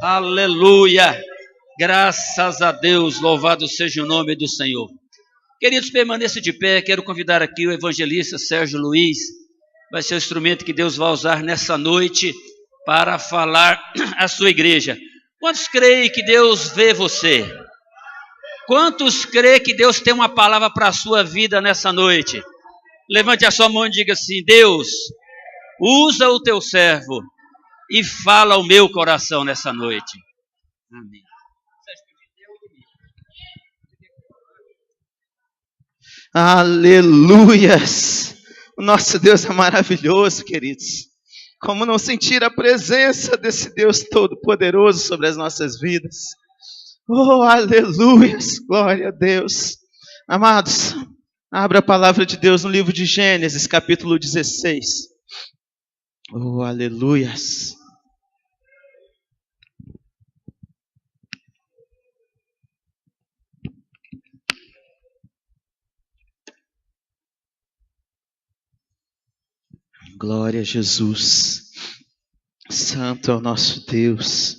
Aleluia! Graças a Deus, louvado seja o nome do Senhor. Queridos, permaneça de pé, quero convidar aqui o evangelista Sérgio Luiz, vai ser o instrumento que Deus vai usar nessa noite para falar à sua igreja. Quantos creem que Deus vê você? Quantos creem que Deus tem uma palavra para a sua vida nessa noite? Levante a sua mão e diga assim: Deus, usa o teu servo e fala ao meu coração nessa noite. Amém. Aleluias! O nosso Deus é maravilhoso, queridos. Como não sentir a presença desse Deus todo-poderoso sobre as nossas vidas? Oh, aleluias! Glória a Deus. Amados, abra a palavra de Deus no livro de Gênesis, capítulo 16. Oh, aleluias! Glória a Jesus. Santo é o nosso Deus.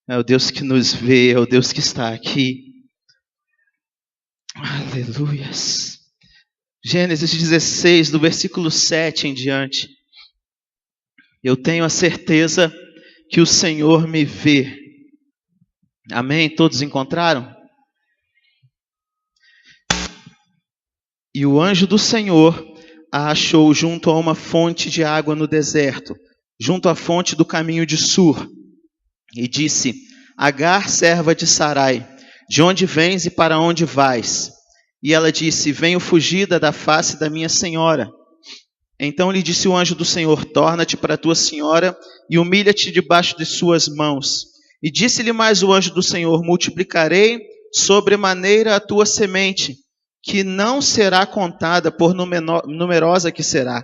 É o Deus que nos vê, é o Deus que está aqui. Aleluias. Gênesis 16, do versículo 7 em diante. Eu tenho a certeza que o Senhor me vê. Amém? Todos encontraram? E o anjo do Senhor a achou junto a uma fonte de água no deserto, junto à fonte do caminho de Sur. E disse: Agar, serva de Sarai, de onde vens e para onde vais? E ela disse: Venho fugida da face da minha senhora. Então lhe disse o anjo do Senhor: Torna-te para tua senhora e humilha-te debaixo de suas mãos. E disse-lhe mais o anjo do Senhor: Multiplicarei sobremaneira a tua semente, que não será contada por numerosa que será.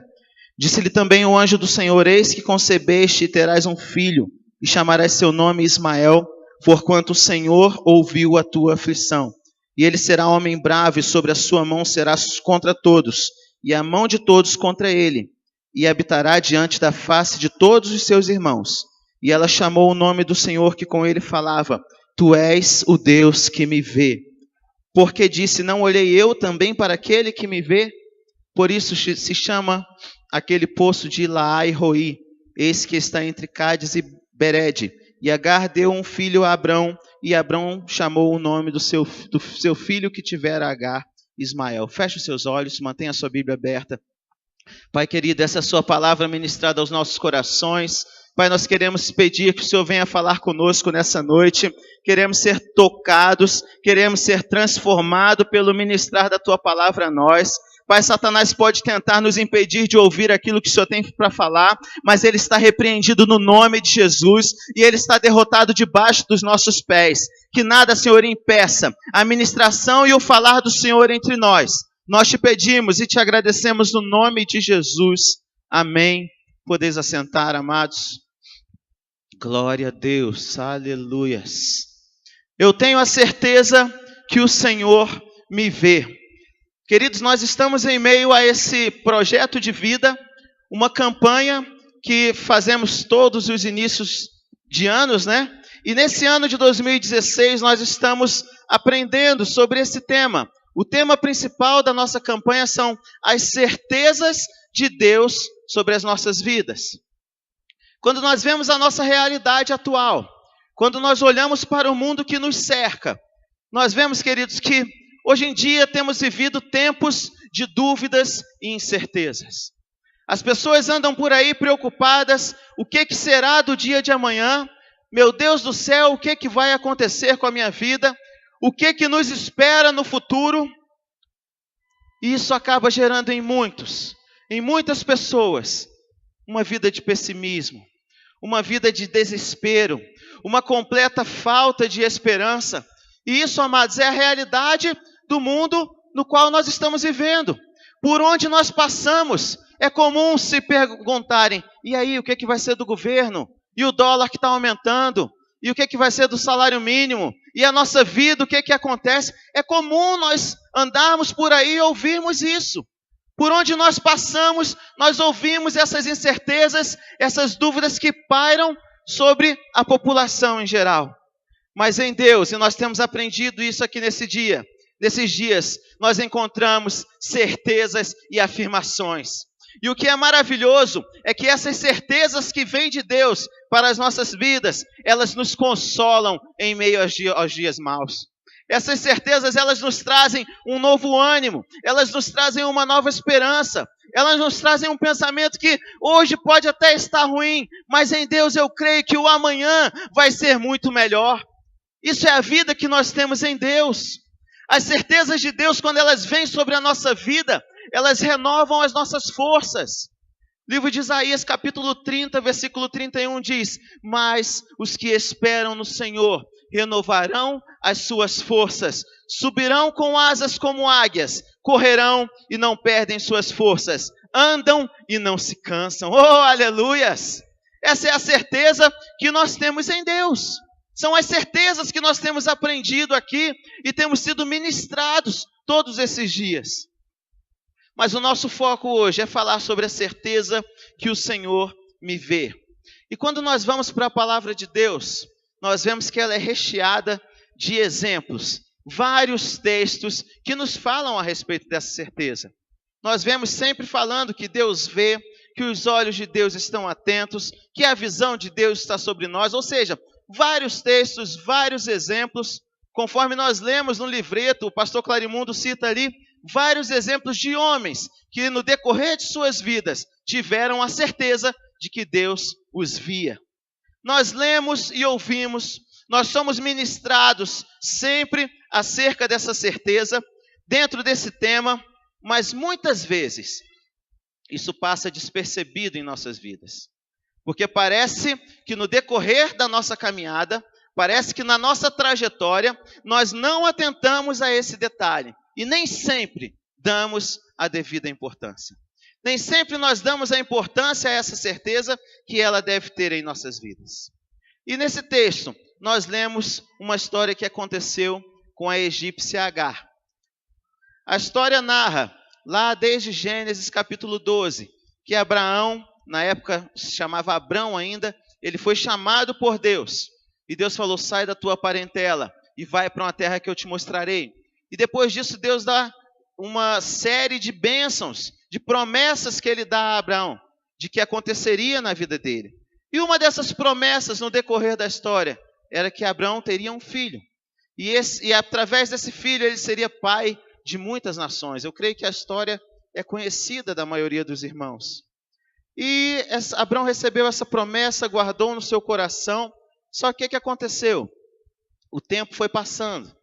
Disse-lhe também o anjo do Senhor: Eis que concebeste e terás um filho, e chamarás seu nome Ismael, porquanto o Senhor ouviu a tua aflição. E ele será homem bravo, e sobre a sua mão será contra todos, e a mão de todos contra ele, e habitará diante da face de todos os seus irmãos. E ela chamou o nome do Senhor que com ele falava: Tu és o Deus que me vê. Porque disse: Não olhei eu também para aquele que me vê? Por isso se chama aquele poço de Laai-Roi, eis que está entre Cádiz e Berede. E Agar deu um filho a Abrão, e Abrão chamou o nome do seu filho que tivera Agar, Ismael. Feche os seus olhos, mantenha a sua Bíblia aberta. Pai querido, essa é a sua palavra ministrada aos nossos corações. Pai, nós queremos pedir que o Senhor venha falar conosco nessa noite. Queremos ser tocados, queremos ser transformados pelo ministrar da tua palavra a nós. Pai, Satanás pode tentar nos impedir de ouvir aquilo que o Senhor tem para falar, mas ele está repreendido no nome de Jesus e ele está derrotado debaixo dos nossos pés. Que nada, Senhor, impeça a ministração e o falar do Senhor entre nós. Nós te pedimos e te agradecemos no nome de Jesus. Amém. Podeis assentar, amados. Glória a Deus. Aleluias. Eu tenho a certeza que o Senhor me vê. Queridos, nós estamos em meio a esse projeto de vida, uma campanha que fazemos todos os inícios de anos, né? E nesse ano de 2016 nós estamos aprendendo sobre esse tema. O tema principal da nossa campanha são as certezas de Deus sobre as nossas vidas. Quando nós vemos a nossa realidade atual, quando nós olhamos para o mundo que nos cerca, nós vemos, queridos, que hoje em dia temos vivido tempos de dúvidas e incertezas. As pessoas andam por aí preocupadas, o que será do dia de amanhã? Meu Deus do céu, o que vai acontecer com a minha vida? O que nos espera no futuro? E isso acaba gerando em muitas pessoas, uma vida de pessimismo, uma vida de desespero, uma completa falta de esperança. E isso, amados, é a realidade do mundo no qual nós estamos vivendo. Por onde nós passamos, é comum se perguntarem: e aí, o que vai ser do governo? E o dólar que está aumentando? E o que vai ser do salário mínimo? E a nossa vida, o que acontece? É comum nós andarmos por aí e ouvirmos isso. Por onde nós passamos, nós ouvimos essas incertezas, essas dúvidas que pairam sobre a população em geral. Mas em Deus, e nós temos aprendido isso aqui nesses dias, nós encontramos certezas e afirmações. E o que é maravilhoso é que essas certezas que vêm de Deus para as nossas vidas, elas nos consolam em meio aos dias maus. Essas certezas, elas nos trazem um novo ânimo, elas nos trazem uma nova esperança, elas nos trazem um pensamento que hoje pode até estar ruim, mas em Deus eu creio que o amanhã vai ser muito melhor. Isso é a vida que nós temos em Deus. As certezas de Deus, quando elas vêm sobre a nossa vida, elas renovam as nossas forças. Livro de Isaías, capítulo 30, versículo 31 diz: mas os que esperam no Senhor renovarão as suas forças, subirão com asas como águias, correrão e não perdem suas forças, andam e não se cansam. Oh, aleluias! Essa é a certeza que nós temos em Deus. São as certezas que nós temos aprendido aqui e temos sido ministrados todos esses dias. Mas o nosso foco hoje é falar sobre a certeza que o Senhor me vê. E quando nós vamos para a palavra de Deus, nós vemos que ela é recheada de exemplos, vários textos que nos falam a respeito dessa certeza. Nós vemos sempre falando que Deus vê, que os olhos de Deus estão atentos, que a visão de Deus está sobre nós, ou seja, vários textos, vários exemplos, conforme nós lemos no livreto, o pastor Clarimundo cita ali, vários exemplos de homens que no decorrer de suas vidas tiveram a certeza de que Deus os via. Nós lemos e ouvimos, nós somos ministrados sempre acerca dessa certeza, dentro desse tema, mas muitas vezes isso passa despercebido em nossas vidas. Porque parece que no decorrer da nossa caminhada, parece que na nossa trajetória, nós não atentamos a esse detalhe. E nem sempre damos a devida importância. Nem sempre nós damos a importância a essa certeza que ela deve ter em nossas vidas. E nesse texto, nós lemos uma história que aconteceu com a egípcia Agar. A história narra, lá desde Gênesis capítulo 12, que Abraão, na época se chamava Abrão ainda, ele foi chamado por Deus. E Deus falou: sai da tua parentela e vai para uma terra que eu te mostrarei. E depois disso Deus dá uma série de bênçãos, de promessas que ele dá a Abraão, de que aconteceria na vida dele. E uma dessas promessas no decorrer da história era que Abraão teria um filho. E através desse filho ele seria pai de muitas nações. Eu creio que a história é conhecida da maioria dos irmãos. E Abraão recebeu essa promessa, guardou no seu coração. Só que o que aconteceu? O tempo foi passando.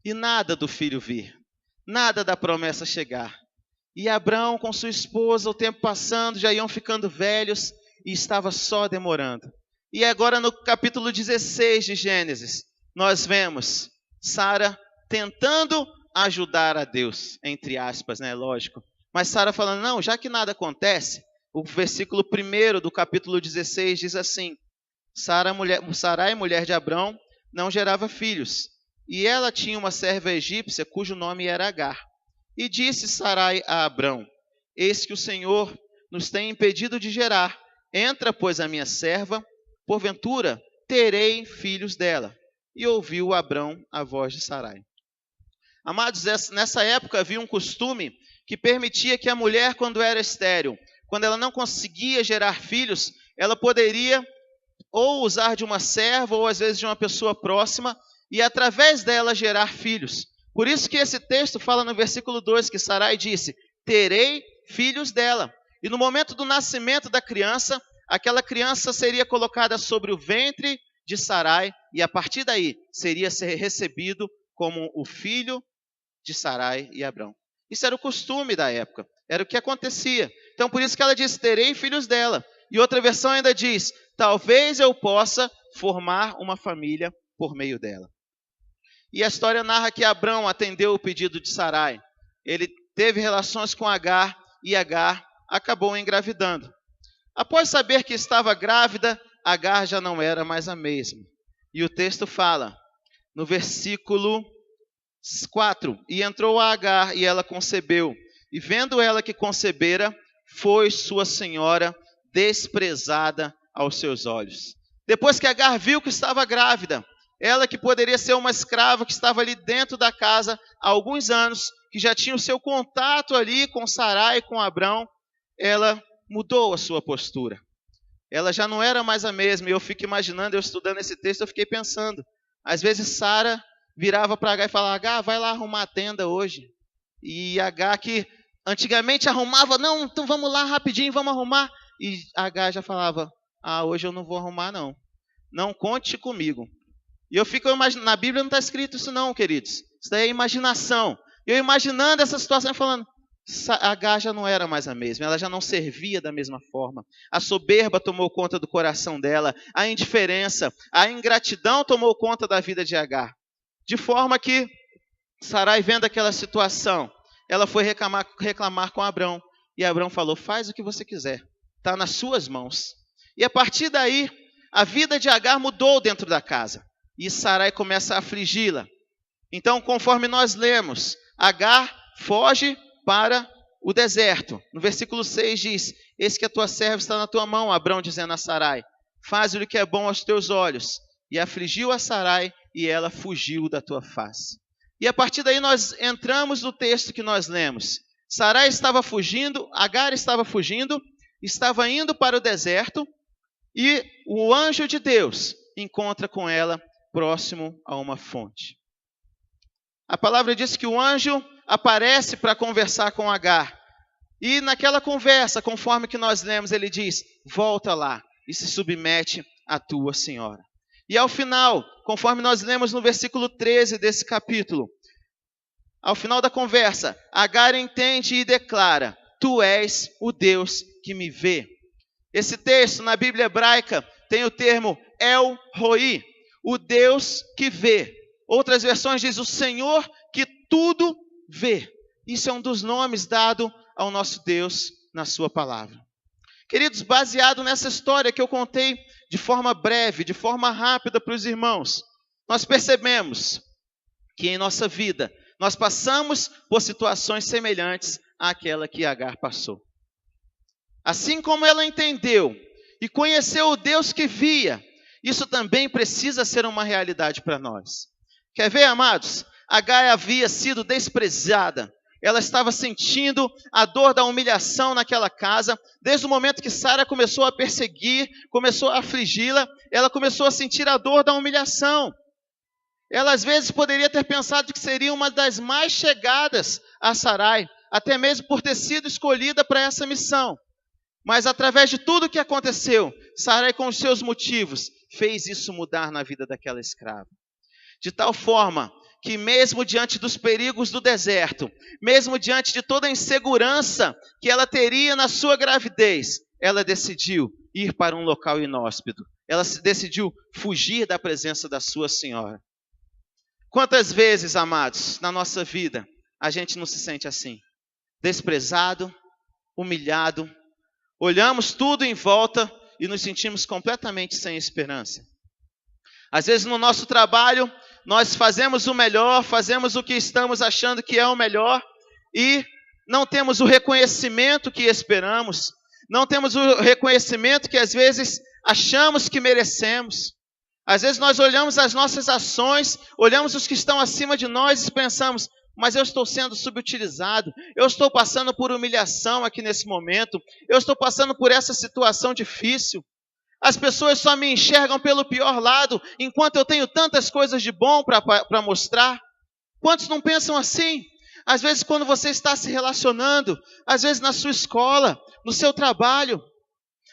E nada do filho vir, nada da promessa chegar. E Abraão com sua esposa, o tempo passando, já iam ficando velhos e estava só demorando. E agora no capítulo 16 de Gênesis, nós vemos Sara tentando ajudar a Deus, entre aspas, né, lógico. Mas Sara falando: não, já que nada acontece, o versículo 1 do capítulo 16 diz assim: Sarai, mulher de Abrão, não gerava filhos. E ela tinha uma serva egípcia, cujo nome era Agar. E disse Sarai a Abrão: eis que o Senhor nos tem impedido de gerar. Entra, pois, a minha serva, porventura terei filhos dela. E ouviu Abrão a voz de Sarai. Amados, nessa época havia um costume que permitia que a mulher, quando era estéril, quando ela não conseguia gerar filhos, ela poderia ou usar de uma serva, ou às vezes de uma pessoa próxima, e através dela gerar filhos. Por isso que esse texto fala no versículo 2 que Sarai disse: terei filhos dela. E no momento do nascimento da criança, aquela criança seria colocada sobre o ventre de Sarai, e a partir daí seria recebido como o filho de Sarai e Abrão. Isso era o costume da época, era o que acontecia. Então por isso que ela diz: terei filhos dela. E outra versão ainda diz: talvez eu possa formar uma família por meio dela. E a história narra que Abrão atendeu o pedido de Sarai. Ele teve relações com Agar e Agar acabou engravidando. Após saber que estava grávida, Agar já não era mais a mesma. E o texto fala, no versículo 4, e entrou a Agar e ela concebeu. E vendo ela que concebera, foi sua senhora desprezada aos seus olhos. Depois que Agar viu que estava grávida, ela que poderia ser uma escrava que estava ali dentro da casa há alguns anos, que já tinha o seu contato ali com Sarai e com Abrão, ela mudou a sua postura. Ela já não era mais a mesma. E eu fico imaginando, eu estudando esse texto, eu fiquei pensando. Às vezes Sara virava para Agar e falava: Agar, vai lá arrumar a tenda hoje. E Agar, que antigamente arrumava: não, então vamos lá rapidinho, vamos arrumar. E Agar já falava: hoje eu não vou arrumar não. Não conte comigo. E eu fico imaginando, na Bíblia não está escrito isso não, queridos. Isso daí é imaginação. Eu imaginando essa situação falando, Agar já não era mais a mesma, ela já não servia da mesma forma. A soberba tomou conta do coração dela, a indiferença, a ingratidão tomou conta da vida de Agar. De forma que Sarai, vendo aquela situação, ela foi reclamar com Abrão. E Abrão falou: faz o que você quiser, está nas suas mãos. E a partir daí, a vida de Agar mudou dentro da casa. E Sarai começa a afligi-la. Então, conforme nós lemos, Agar foge para o deserto. No versículo 6 diz: eis que a tua serva está na tua mão, Abrão dizendo a Sarai, faz o que é bom aos teus olhos. E afligiu a Sarai, e ela fugiu da tua face. E a partir daí nós entramos no texto que nós lemos. Sarai estava fugindo, Agar estava fugindo, estava indo para o deserto, e o anjo de Deus encontra com ela próximo a uma fonte. A palavra diz que o anjo aparece para conversar com Agar. E naquela conversa, conforme que nós lemos, ele diz: volta lá e se submete à tua senhora. E ao final, conforme nós lemos no versículo 13 desse capítulo, ao final da conversa, Agar entende e declara: tu és o Deus que me vê. Esse texto na Bíblia hebraica tem o termo El Roi, o Deus que vê. Outras versões diz o Senhor que tudo vê. Isso é um dos nomes dado ao nosso Deus na sua palavra. Queridos, baseado nessa história que eu contei de forma breve, de forma rápida para os irmãos, nós percebemos que em nossa vida nós passamos por situações semelhantes àquela que Agar passou. Assim como ela entendeu e conheceu o Deus que via, isso também precisa ser uma realidade para nós. Quer ver, amados? Agar havia sido desprezada. Ela estava sentindo a dor da humilhação naquela casa. Desde o momento que Sara começou a perseguir, começou a afligi-la, ela começou a sentir a dor da humilhação. Ela às vezes poderia ter pensado que seria uma das mais chegadas a Sarai, até mesmo por ter sido escolhida para essa missão. Mas através de tudo que aconteceu, Sarai, com os seus motivos, fez isso mudar na vida daquela escrava. De tal forma que mesmo diante dos perigos do deserto, mesmo diante de toda a insegurança que ela teria na sua gravidez, ela decidiu ir para um local inóspito. Ela decidiu fugir da presença da sua senhora. Quantas vezes, amados, na nossa vida, a gente não se sente assim? Desprezado, humilhado, olhamos tudo em volta e nos sentimos completamente sem esperança. Às vezes no nosso trabalho, nós fazemos o melhor, fazemos o que estamos achando que é o melhor e não temos o reconhecimento que esperamos, não temos o reconhecimento que às vezes achamos que merecemos. Às vezes nós olhamos as nossas ações, olhamos os que estão acima de nós e pensamos: mas eu estou sendo subutilizado, eu estou passando por humilhação aqui nesse momento, eu estou passando por essa situação difícil. As pessoas só me enxergam pelo pior lado, enquanto eu tenho tantas coisas de bom para mostrar. Quantos não pensam assim? Às vezes quando você está se relacionando, às vezes na sua escola, no seu trabalho,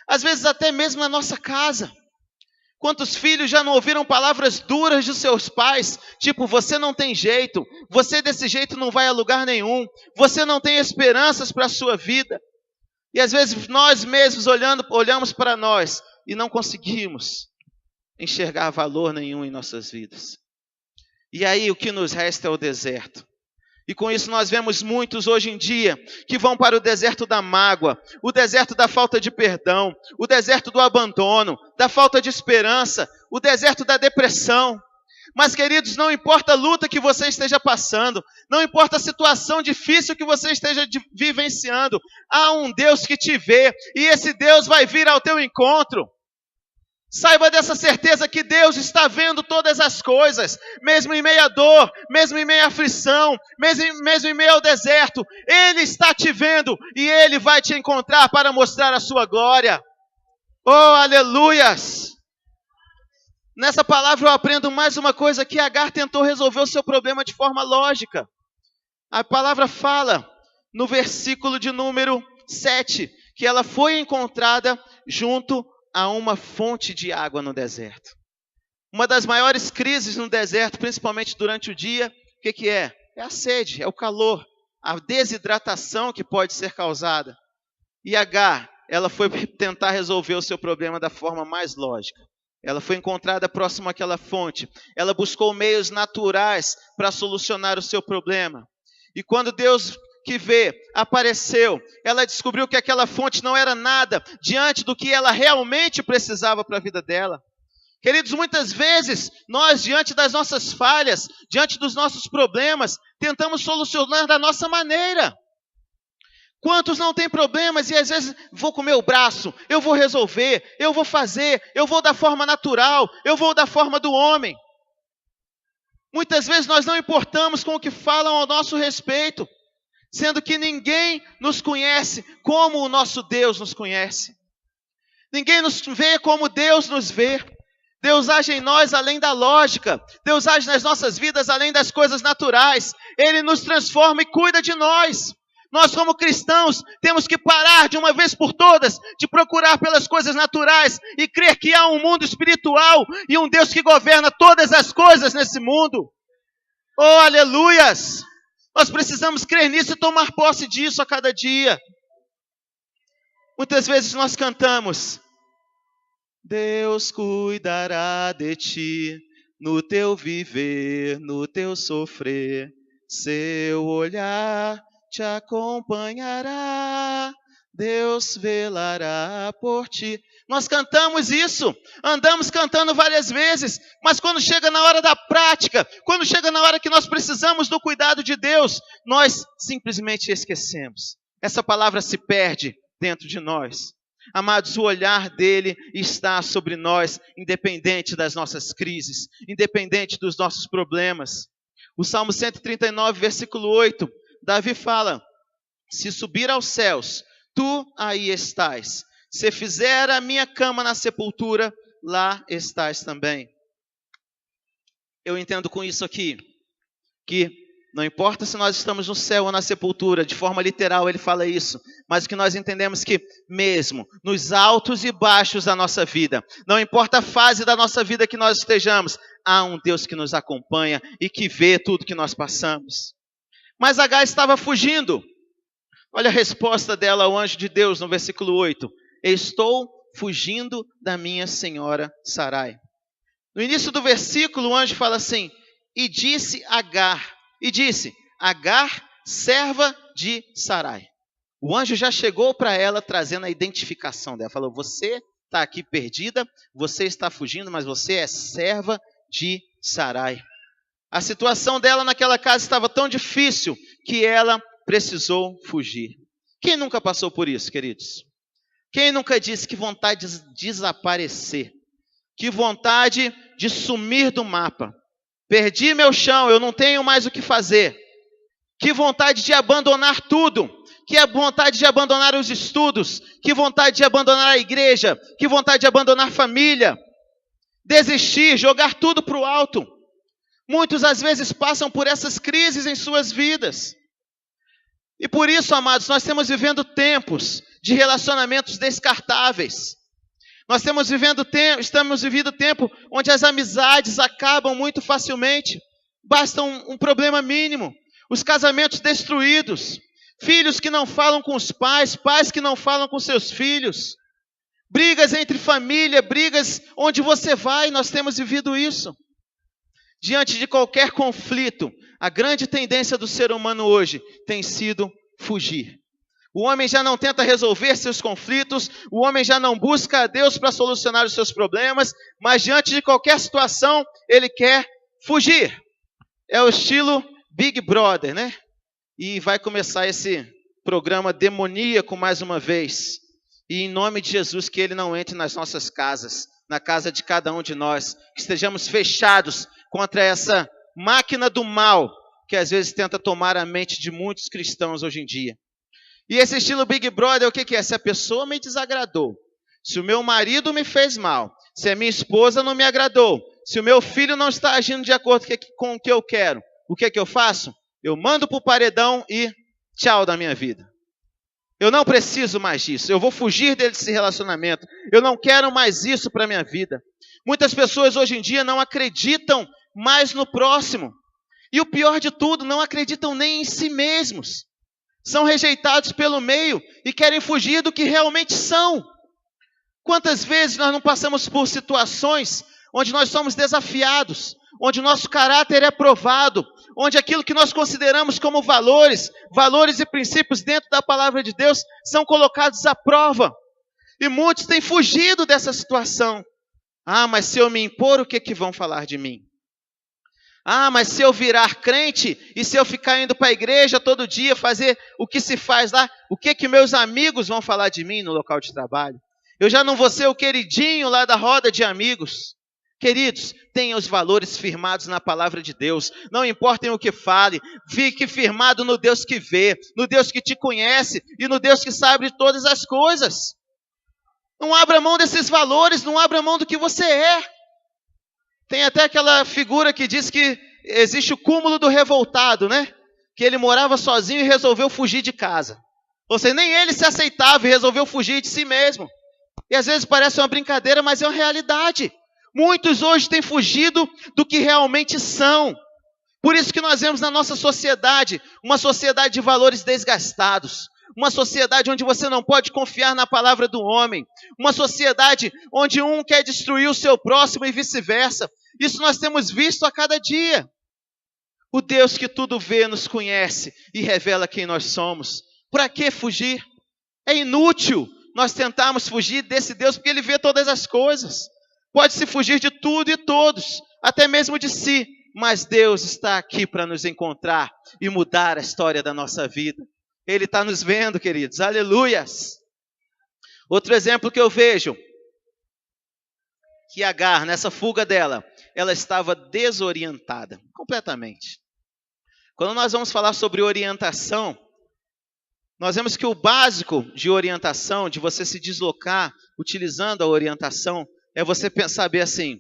às vezes até mesmo na nossa casa. Quantos filhos já não ouviram palavras duras de seus pais, tipo: você não tem jeito, você desse jeito não vai a lugar nenhum, você não tem esperanças para a sua vida. E às vezes nós mesmos olhamos para nós e não conseguimos enxergar valor nenhum em nossas vidas. E aí o que nos resta é o deserto. E com isso nós vemos muitos hoje em dia que vão para o deserto da mágoa, o deserto da falta de perdão, o deserto do abandono, da falta de esperança, o deserto da depressão. Mas, queridos, não importa a luta que você esteja passando, não importa a situação difícil que você esteja vivenciando, há um Deus que te vê e esse Deus vai vir ao teu encontro. Saiba dessa certeza que Deus está vendo todas as coisas, mesmo em meio à dor, mesmo em meio à aflição, mesmo em meio ao deserto. Ele está te vendo e Ele vai te encontrar para mostrar a sua glória. Oh, aleluias! Nessa palavra eu aprendo mais uma coisa, que Agar tentou resolver o seu problema de forma lógica. A palavra fala no versículo de número 7, que ela foi encontrada junto a uma fonte de água no deserto. Uma das maiores crises no deserto, principalmente durante o dia, o que é? É a sede, é o calor, a desidratação que pode ser causada. E Agar, ela foi tentar resolver o seu problema da forma mais lógica. Ela foi encontrada próximo àquela fonte. Ela buscou meios naturais para solucionar o seu problema. E quando Deus que vê apareceu, ela descobriu que aquela fonte não era nada diante do que ela realmente precisava para a vida dela. Queridos, muitas vezes nós, diante das nossas falhas, diante dos nossos problemas, tentamos solucionar da nossa maneira. Quantos não têm problemas e às vezes vou com o meu braço, eu vou resolver, eu vou fazer, eu vou da forma natural, eu vou da forma do homem. Muitas vezes nós não importamos com o que falam ao nosso respeito, sendo que ninguém nos conhece como o nosso Deus nos conhece. Ninguém nos vê como Deus nos vê. Deus age em nós além da lógica. Deus age nas nossas vidas além das coisas naturais. Ele nos transforma e cuida de nós. Nós, como cristãos, temos que parar de uma vez por todas de procurar pelas coisas naturais e crer que há um mundo espiritual e um Deus que governa todas as coisas nesse mundo. Oh, aleluias! Nós precisamos crer nisso e tomar posse disso a cada dia. Muitas vezes nós cantamos: Deus cuidará de ti, no teu viver, no teu sofrer, seu olhar te acompanhará, Deus velará por ti. Nós cantamos isso, andamos cantando várias vezes, mas quando chega na hora da prática, quando chega na hora que nós precisamos do cuidado de Deus, nós simplesmente esquecemos. Essa palavra se perde dentro de nós. Amados, o olhar dele está sobre nós, independente das nossas crises, independente dos nossos problemas. O Salmo 139, versículo 8, Davi fala: se subir aos céus, tu aí estás. Se fizer a minha cama na sepultura, lá estás também. Eu entendo com isso aqui, que não importa se nós estamos no céu ou na sepultura, de forma literal ele fala isso, mas o que nós entendemos que mesmo nos altos e baixos da nossa vida, não importa a fase da nossa vida que nós estejamos, há um Deus que nos acompanha e que vê tudo que nós passamos. Mas Agar estava fugindo. Olha a resposta dela ao anjo de Deus no versículo 8. Estou fugindo da minha senhora Sarai. No início do versículo o anjo fala assim: e disse Agar, serva de Sarai. O anjo já chegou para ela trazendo a identificação dela. Falou: você está aqui perdida, você está fugindo, mas você é serva de Sarai. A situação dela naquela casa estava tão difícil que ela precisou fugir. Quem nunca passou por isso, queridos? Quem nunca disse que vontade de desaparecer? Que vontade de sumir do mapa? Perdi meu chão, eu não tenho mais o que fazer. Que vontade de abandonar tudo. Que vontade de abandonar os estudos. Que vontade de abandonar a igreja. Que vontade de abandonar a família. Desistir, jogar tudo para o alto. Muitos às vezes passam por essas crises em suas vidas. E por isso, amados, nós estamos vivendo tempos de relacionamentos descartáveis. Nós estamos vivendo tempo onde as amizades acabam muito facilmente. Basta um problema mínimo. Os casamentos destruídos. Filhos que não falam com os pais, pais que não falam com seus filhos. Brigas entre família, brigas onde você vai, nós temos vivido isso. Diante de qualquer conflito, a grande tendência do ser humano hoje tem sido fugir. O homem já não tenta resolver seus conflitos, o homem já não busca a Deus para solucionar os seus problemas, mas diante de qualquer situação, ele quer fugir. É o estilo Big Brother, né? E vai começar esse programa demoníaco mais uma vez. E em nome de Jesus, que ele não entre nas nossas casas, na casa de cada um de nós, que estejamos fechados contra essa máquina do mal, que às vezes tenta tomar a mente de muitos cristãos hoje em dia. E esse estilo Big Brother, o que é? Se a pessoa me desagradou, se o meu marido me fez mal, se a minha esposa não me agradou, se o meu filho não está agindo de acordo com o que eu quero, o que eu faço? Eu mando para o paredão e tchau da minha vida. Eu não preciso mais disso, eu vou fugir desse relacionamento, eu não quero mais isso para a minha vida. Muitas pessoas hoje em dia não acreditam mais no próximo. E o pior de tudo, não acreditam nem em si mesmos. São rejeitados pelo meio e querem fugir do que realmente são. Quantas vezes nós não passamos por situações onde nós somos desafiados, onde o nosso caráter é provado, onde aquilo que nós consideramos como valores e princípios dentro da palavra de Deus são colocados à prova. E muitos têm fugido dessa situação. Ah, mas se eu me impor, o que vão falar de mim? Ah, mas se eu virar crente e se eu ficar indo para a igreja todo dia, fazer o que se faz lá, o que meus amigos vão falar de mim no local de trabalho? Eu já não vou ser o queridinho lá da roda de amigos. Queridos, tenham os valores firmados na palavra de Deus. Não importem o que fale, fique firmado no Deus que vê, no Deus que te conhece e no Deus que sabe de todas as coisas. Não abra mão desses valores, não abra mão do que você é. Tem até aquela figura que diz que existe o cúmulo do revoltado, né? Que ele morava sozinho e resolveu fugir de casa. Ou seja, nem ele se aceitava e resolveu fugir de si mesmo. E às vezes parece uma brincadeira, mas é uma realidade. Muitos hoje têm fugido do que realmente são. Por isso que nós vemos na nossa sociedade, uma sociedade de valores desgastados. Uma sociedade onde você não pode confiar na palavra do homem. Uma sociedade onde um quer destruir o seu próximo e vice-versa. Isso nós temos visto a cada dia. O Deus que tudo vê nos conhece e revela quem nós somos. Para que fugir? É inútil nós tentarmos fugir desse Deus, porque Ele vê todas as coisas. Pode-se fugir de tudo e todos, até mesmo de si. Mas Deus está aqui para nos encontrar e mudar a história da nossa vida. Ele está nos vendo, queridos. Aleluias. Outro exemplo que eu vejo, que Agar, nessa fuga dela, ela estava desorientada, completamente. Quando nós vamos falar sobre orientação, nós vemos que o básico de orientação, de você se deslocar utilizando a orientação, é você saber assim,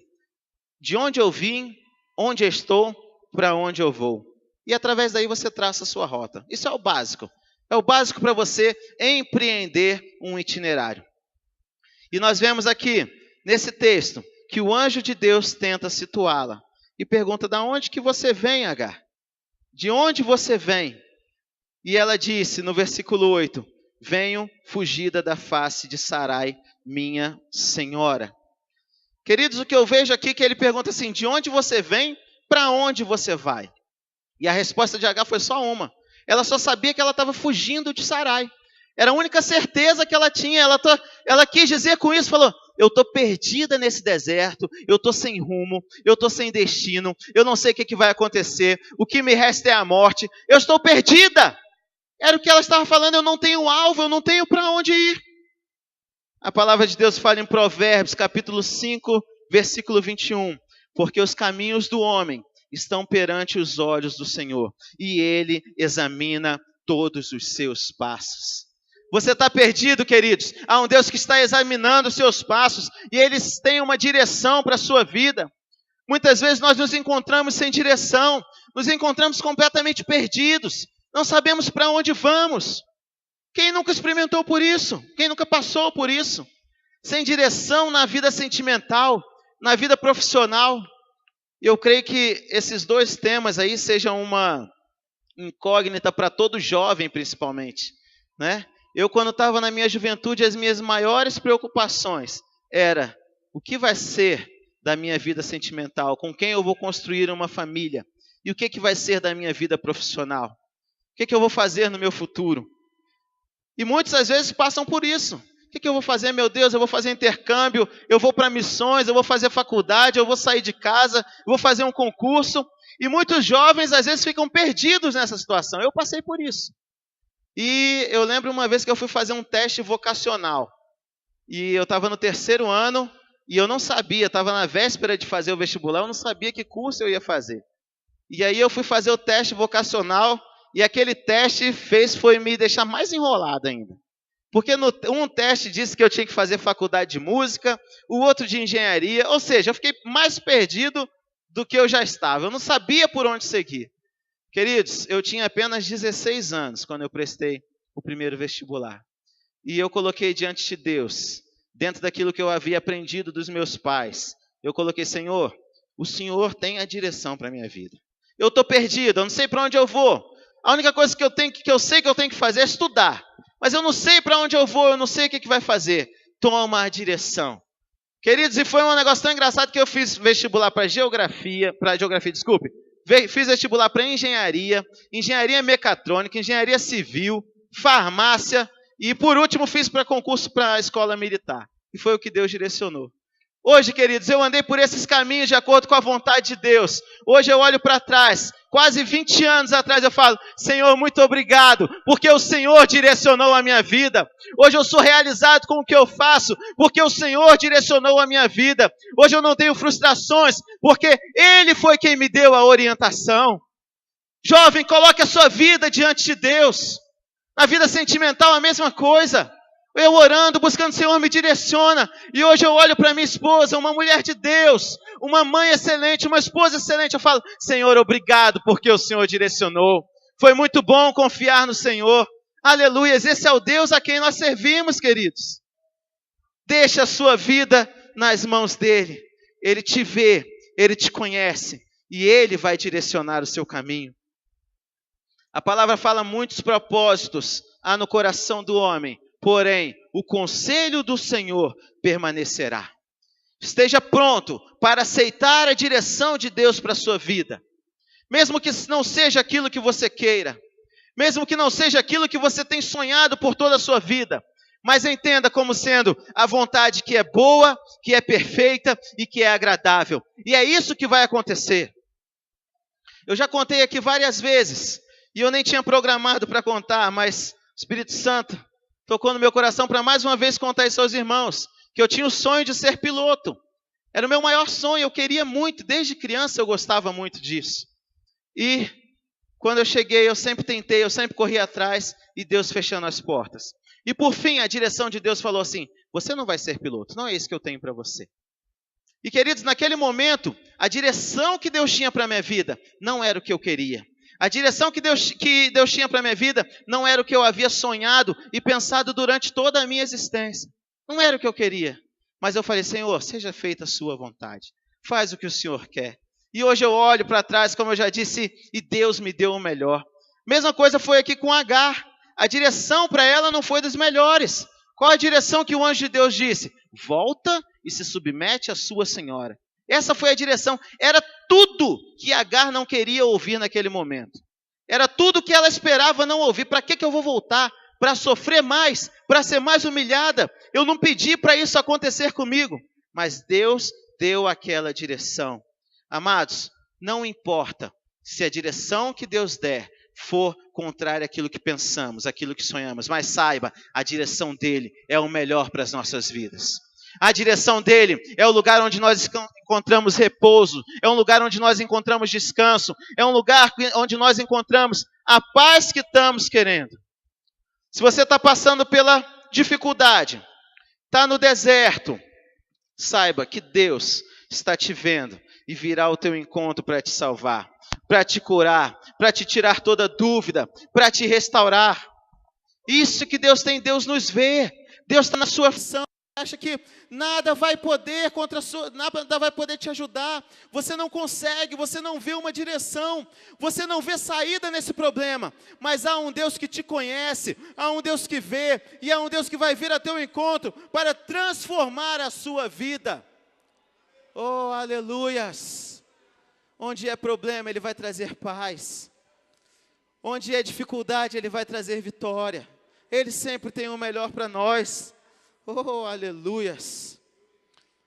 de onde eu vim, onde eu estou, para onde eu vou. E através daí você traça a sua rota. Isso é o básico. É o básico para você empreender um itinerário. E nós vemos aqui, nesse texto, que o anjo de Deus tenta situá-la. E pergunta, de onde que você vem, Agar? De onde você vem? E ela disse, no versículo 8, venho fugida da face de Sarai, minha senhora. Queridos, o que eu vejo aqui é que ele pergunta assim, de onde você vem, para onde você vai? E a resposta de Agar foi só uma. Ela só sabia que ela estava fugindo de Sarai. Era a única certeza que ela tinha. Ela quis dizer com isso, falou, eu estou perdida nesse deserto, eu estou sem rumo, eu estou sem destino, eu não sei o que vai acontecer, o que me resta é a morte, eu estou perdida. Era o que ela estava falando, eu não tenho alvo, eu não tenho para onde ir. A palavra de Deus fala em Provérbios, capítulo 5, versículo 21, porque os caminhos do homem estão perante os olhos do Senhor, e Ele examina todos os seus passos. Você está perdido, queridos? Há um Deus que está examinando os seus passos, e Ele tem uma direção para a sua vida. Muitas vezes nós nos encontramos sem direção, nos encontramos completamente perdidos, não sabemos para onde vamos. Quem nunca experimentou por isso? Quem nunca passou por isso? Sem direção na vida sentimental, na vida profissional. Eu creio que esses dois temas aí sejam uma incógnita para todo jovem, principalmente, né? Eu, quando estava na minha juventude, as minhas maiores preocupações era o que vai ser da minha vida sentimental, com quem eu vou construir uma família, e o que vai ser da minha vida profissional, o que eu vou fazer no meu futuro. E muitas às vezes passam por isso. O que eu vou fazer, meu Deus? Eu vou fazer intercâmbio, eu vou para missões, eu vou fazer faculdade, eu vou sair de casa, eu vou fazer um concurso. E muitos jovens às vezes ficam perdidos nessa situação. Eu passei por isso. E eu lembro uma vez que eu fui fazer um teste vocacional. E eu estava no 3º ano e eu não sabia, estava na véspera de fazer o vestibular, eu não sabia que curso eu ia fazer. E aí eu fui fazer o teste vocacional e aquele teste foi me deixar mais enrolado ainda. Porque um teste disse que eu tinha que fazer faculdade de música, o outro de engenharia, ou seja, eu fiquei mais perdido do que eu já estava. Eu não sabia por onde seguir. Queridos, eu tinha apenas 16 anos quando eu prestei o primeiro vestibular. E eu coloquei diante de Deus, dentro daquilo que eu havia aprendido dos meus pais. Eu coloquei, Senhor, o Senhor tem a direção para a minha vida. Eu estou perdido, eu não sei para onde eu vou. A única coisa que eu sei que eu tenho que fazer é estudar. Mas eu não sei para onde eu vou, eu não sei o que vai fazer. Toma a direção. Queridos, e foi um negócio tão engraçado que eu fiz vestibular para geografia, desculpe. Fiz vestibular para engenharia mecatrônica, engenharia civil, farmácia e por último fiz para concurso para a escola militar. E foi o que Deus direcionou. Hoje, queridos, eu andei por esses caminhos de acordo com a vontade de Deus. Hoje eu olho para trás, quase 20 anos atrás eu falo, Senhor, muito obrigado, porque o Senhor direcionou a minha vida. Hoje eu sou realizado com o que eu faço, porque o Senhor direcionou a minha vida. Hoje eu não tenho frustrações, porque Ele foi quem me deu a orientação. Jovem, coloque a sua vida diante de Deus. Na vida sentimental a mesma coisa. Eu orando, buscando o Senhor, me direciona. E hoje eu olho para minha esposa, uma mulher de Deus, uma mãe excelente, uma esposa excelente. Eu falo, Senhor, obrigado porque o Senhor direcionou. Foi muito bom confiar no Senhor. Aleluias, esse é o Deus a quem nós servimos, queridos. Deixa a sua vida nas mãos dEle. Ele te vê, Ele te conhece e Ele vai direcionar o seu caminho. A palavra fala muitos propósitos há no coração do homem. Porém, o conselho do Senhor permanecerá. Esteja pronto para aceitar a direção de Deus para a sua vida. Mesmo que não seja aquilo que você queira. Mesmo que não seja aquilo que você tem sonhado por toda a sua vida. Mas entenda como sendo a vontade que é boa, que é perfeita e que é agradável. E é isso que vai acontecer. Eu já contei aqui várias vezes. E eu nem tinha programado para contar, mas o Espírito Santo tocou no meu coração para mais uma vez contar isso aos irmãos, que eu tinha o sonho de ser piloto. Era o meu maior sonho, eu queria muito, desde criança eu gostava muito disso. E quando eu cheguei, eu sempre tentei, eu sempre corri atrás, e Deus fechando as portas. E por fim, a direção de Deus falou assim, você não vai ser piloto, não é isso que eu tenho para você. E queridos, naquele momento, a direção que Deus tinha para a minha vida não era o que eu queria. A direção que Deus tinha para a minha vida não era o que eu havia sonhado e pensado durante toda a minha existência. Não era o que eu queria. Mas eu falei, Senhor, seja feita a sua vontade. Faz o que o Senhor quer. E hoje eu olho para trás, como eu já disse, e Deus me deu o melhor. Mesma coisa foi aqui com Agar. A direção para ela não foi das melhores. Qual a direção que o anjo de Deus disse? Volta e se submete à sua senhora. Essa foi a direção. Era tudo que Agar não queria ouvir naquele momento. Era tudo que ela esperava não ouvir. Para que eu vou voltar? Para sofrer mais? Para ser mais humilhada? Eu não pedi para isso acontecer comigo. Mas Deus deu aquela direção. Amados, não importa se a direção que Deus der for contrária àquilo que pensamos, àquilo que sonhamos. Mas saiba, a direção dele é o melhor para as nossas vidas. A direção dele é o lugar onde nós encontramos repouso, é um lugar onde nós encontramos descanso, é um lugar onde nós encontramos a paz que estamos querendo. Se você está passando pela dificuldade, está no deserto, saiba que Deus está te vendo e virá ao teu encontro para te salvar, para te curar, para te tirar toda dúvida, para te restaurar. Isso que Deus tem, Deus nos vê, Deus está na sua ação. Acha que nada vai poder nada vai poder te ajudar, você não consegue, você não vê uma direção, você não vê saída nesse problema, mas há um Deus que te conhece, há um Deus que vê, e há um Deus que vai vir a teu encontro para transformar a sua vida. Oh, aleluias! Onde é problema, Ele vai trazer paz. Onde é dificuldade, Ele vai trazer vitória. Ele sempre tem o melhor para nós. Oh, aleluias!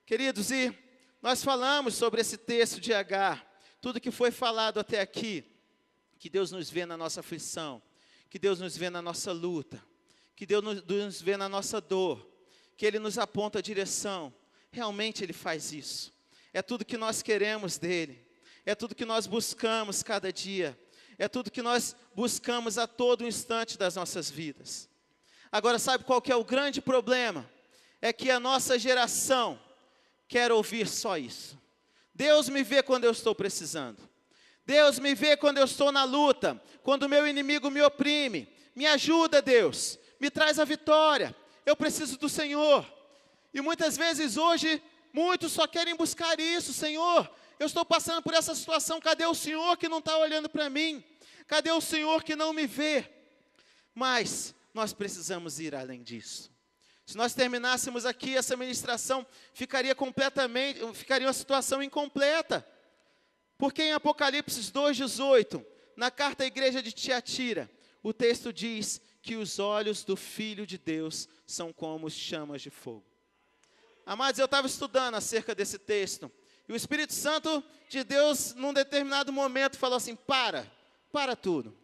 Queridos, e nós falamos sobre esse texto de Agar, tudo que foi falado até aqui, que Deus nos vê na nossa aflição, que Deus nos vê na nossa luta, que Deus nos vê na nossa dor, que Ele nos aponta a direção, realmente Ele faz isso. É tudo que nós queremos dEle, é tudo que nós buscamos cada dia, é tudo que nós buscamos a todo instante das nossas vidas. Agora, sabe qual que é o grande problema? É que a nossa geração quer ouvir só isso. Deus me vê quando eu estou precisando. Deus me vê quando eu estou na luta, quando o meu inimigo me oprime. Me ajuda, Deus, me traz a vitória. Eu preciso do Senhor. E muitas vezes hoje, muitos só querem buscar isso. Senhor, eu estou passando por essa situação, cadê o Senhor que não está olhando para mim? Cadê o Senhor que não me vê? Mas nós precisamos ir além disso. Se nós terminássemos aqui essa ministração, ficaria uma situação incompleta. Porque em Apocalipse 2,18, na carta à igreja de Tiatira, o texto diz que os olhos do Filho de Deus são como chamas de fogo. Amados, eu estava estudando acerca desse texto, e o Espírito Santo de Deus, num determinado momento, falou assim, para tudo.